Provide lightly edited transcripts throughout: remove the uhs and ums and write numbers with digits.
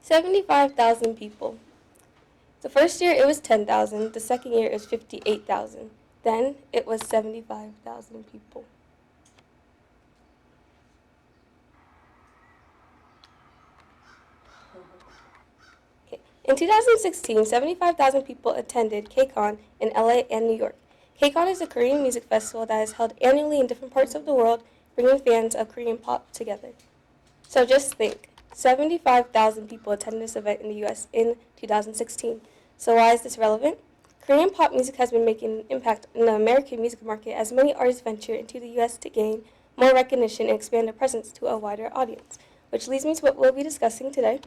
75,000 people. The first year it was 10,000, the second year it was 58,000. Then it was 75,000 people. Okay. In 2016, 75,000 people attended KCON in LA and New York. KCON is a Korean music festival that is held annually in different parts of the world, bringing fans of Korean pop together. So just think, 75,000 people attended this event in the US in 2016. So why is this relevant? Korean pop music has been making an impact in the American music market as many artists venture into the US to gain more recognition and expand their presence to a wider audience, which leads me to what we'll be discussing today,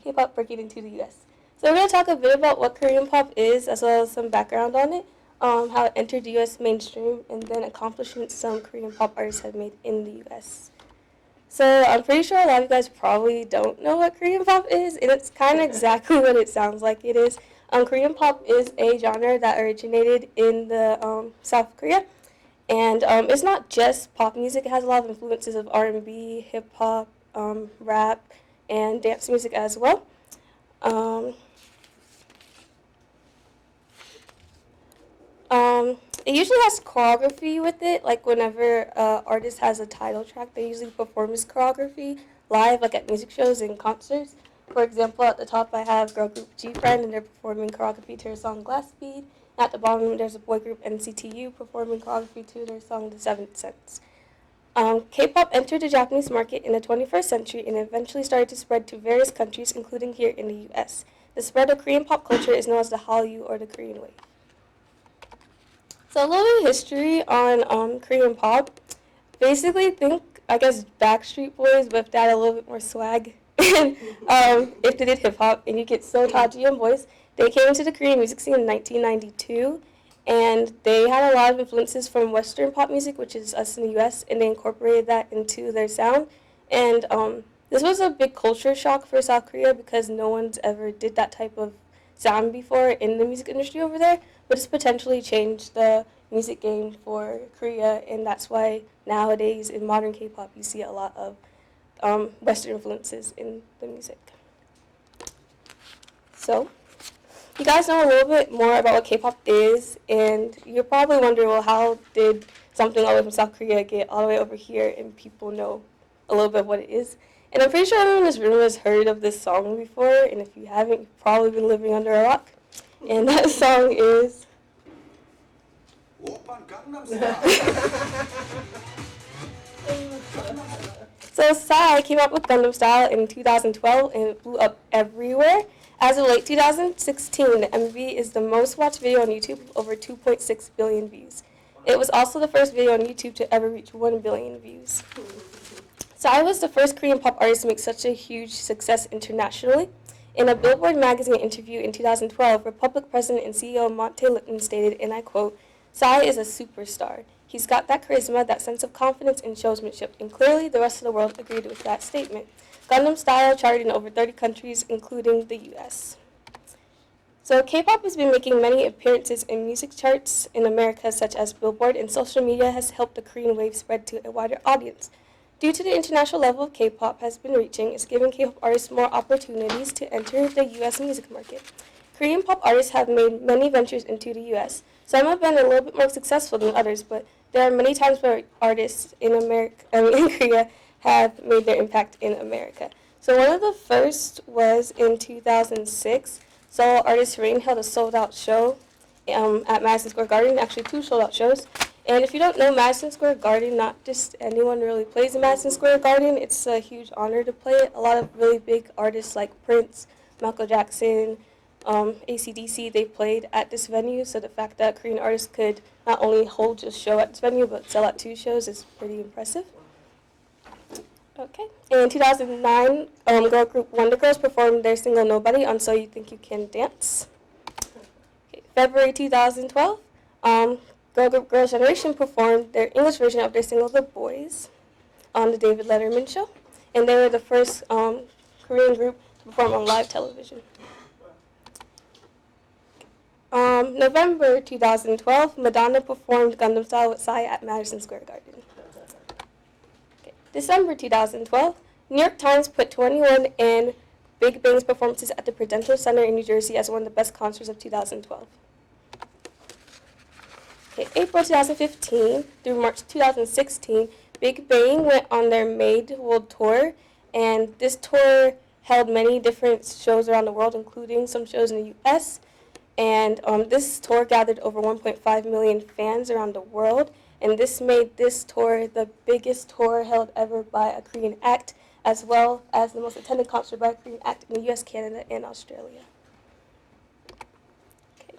K-pop breaking into the US. So we're going to talk a bit about what Korean pop is, as well as some background on it, how it entered the US mainstream, and then accomplishments some Korean pop artists have made in the US. So I'm pretty sure a lot of you guys probably don't know what Korean pop is, and it's kind of exactly what it sounds like it is. Korean pop is a genre that originated in the South Korea, and it's not just pop music. It has a lot of influences of R&B, hip hop, rap, and dance music as well. It usually has choreography with it, like whenever an artist has a title track, they usually perform this choreography live, like at music shows and concerts. For example, at the top I have girl group G-Friend, and they're performing choreography to their song Glass Speed. At the bottom there's a boy group NCTU performing choreography to their song The Seventh Sense. K-pop entered the Japanese market in the 21st century and eventually started to spread to various countries, including here in the US. The spread of Korean pop culture is known as the Hallyu, or the Korean wave. So a little bit of history on Korean pop. Basically, think, I guess, Backstreet Boys, but if they had a little bit more swag. And if they did hip-hop, and you get So Taji and Boys. They came into the Korean music scene in 1992, and they had a lot of influences from Western pop music, which is us in the US, and they incorporated that into their sound. And this was a big culture shock for South Korea because no one's ever did that type of sound before in the music industry over there, but it's potentially changed the music game for Korea, and that's why nowadays in modern K-pop you see a lot of Western influences in the music. So, you guys know a little bit more about what K-pop is, and you're probably wondering, well, how did something all the way from South Korea get all the way over here and people know a little bit of what it is? And I'm pretty sure everyone in this room has heard of this song before, and if you haven't, you've probably been living under a rock. And that song is... So Psy came out with Gangnam Style in 2012, and it blew up everywhere. As of late 2016, the MV is the most watched video on YouTube with over 2.6 billion views. It was also the first video on YouTube to ever reach 1 billion views. Psy was the first Korean pop artist to make such a huge success internationally. In a Billboard magazine interview in 2012, Republic President and CEO Monte Lipton stated, and I quote, "Psy is a superstar. He's got that charisma, that sense of confidence and showsmanship," and clearly the rest of the world agreed with that statement. Gangnam Style charted in over 30 countries, including the US. So K-pop has been making many appearances in music charts in America, such as Billboard, and social media has helped the Korean wave spread to a wider audience. Due to the international level of K-pop has been reaching, it's giving K-pop artists more opportunities to enter the US music market. Korean pop artists have made many ventures into the US. Some have been a little bit more successful than others, but there are many times where artists in Korea have made their impact in America. So one of the first was in 2006. Solo artist Rain held a sold-out show at Madison Square Garden, actually 2 sold-out shows. And if you don't know, Madison Square Garden, not just anyone really plays in Madison Square Garden. It's a huge honor to play it. A lot of really big artists like Prince, Michael Jackson, AC/DC, they played at this venue. So the fact that Korean artists could not only hold a show at this venue, but sell out 2 shows is pretty impressive. Okay. In 2009, girl group Wonder Girls performed their single Nobody on So You Think You Can Dance. Okay. February 2012, girl group Girls' Generation performed their English version of their single The Boys on the David Letterman show. And they were the first Korean group to perform on live television. November 2012, Madonna performed Gangnam Style with Psy at Madison Square Garden. Okay. December 2012, New York Times put 21 and Big Bang's performances at the Prudential Center in New Jersey as one of the best concerts of 2012. Okay, April 2015 through March 2016, Big Bang went on their Made World Tour, and this tour held many different shows around the world, including some shows in the U.S., and this tour gathered over 1.5 million fans around the world, and this made this tour the biggest tour held ever by a Korean act, as well as the most attended concert by a Korean act in the U.S., Canada, and Australia. Okay.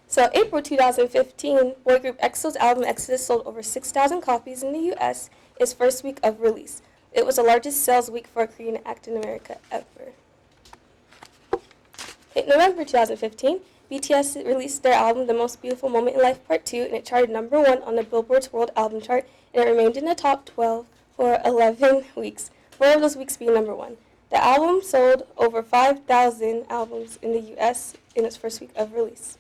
So April 2015, boy group EXO's album Exodus sold over 6,000 copies in the U.S. its first week of release. It was the largest sales week for a Korean act in America ever. In November 2015, BTS released their album The Most Beautiful Moment in Life Part 2, and it charted #1 on the Billboard's World Album Chart, and it remained in the top 12 for 11 weeks, 4 of those weeks being #1. The album sold over 5,000 albums in the U.S. in its first week of release.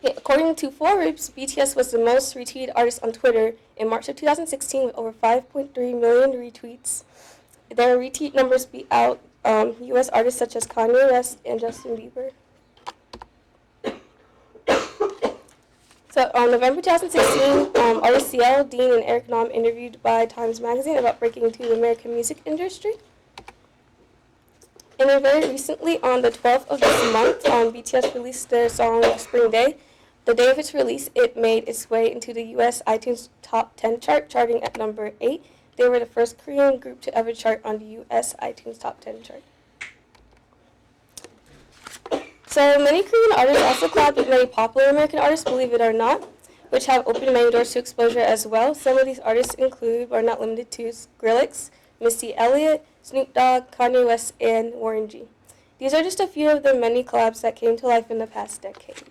Okay, according to Forbes, BTS was the most retweeted artist on Twitter in March of 2016 with over 5.3 million retweets. Their retweet numbers beat out U.S. artists such as Kanye West and Justin Bieber. So on November 2016, artists CL, Dean, and Eric Nam interviewed by Times Magazine about breaking into the American music industry. And then very recently, on the 12th of this month, BTS released their song Spring Day. The day of its release, it made its way into the U.S. iTunes Top 10 chart, charting at number 8. They were the first Korean group to ever chart on the U.S. iTunes Top 10 chart. So many Korean artists also collabed with many popular American artists, believe it or not, which have opened many doors to exposure as well. Some of these artists include, but are not limited to, Skrillex, Missy Elliott, Snoop Dogg, Kanye West, and Warren G. These are just a few of the many collabs that came to life in the past decade.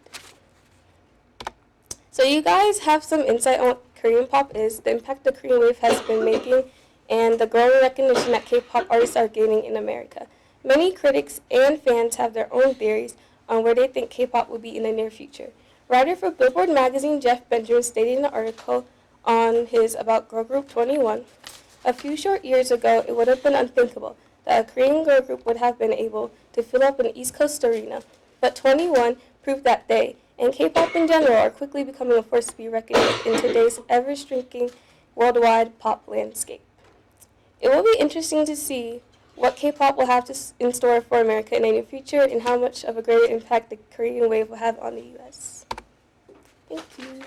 So you guys have some insight on what Korean pop is, the impact the Korean wave has been making, and the growing recognition that K-pop artists are gaining in America. Many critics and fans have their own theories on where they think K-pop will be in the near future. Writer for Billboard magazine Jeff Benjamin stated in an article on his About Girl Group 21, "A few short years ago, it would have been unthinkable that a Korean girl group would have been able to fill up an East Coast arena, but 21 proved that they, and K-pop in general, are quickly becoming a force to be reckoned with in today's ever-shrinking worldwide pop landscape." It will be interesting to see what K-pop will have in store for America in the near future, and how much of a greater impact the Korean wave will have on the U.S. Thank you.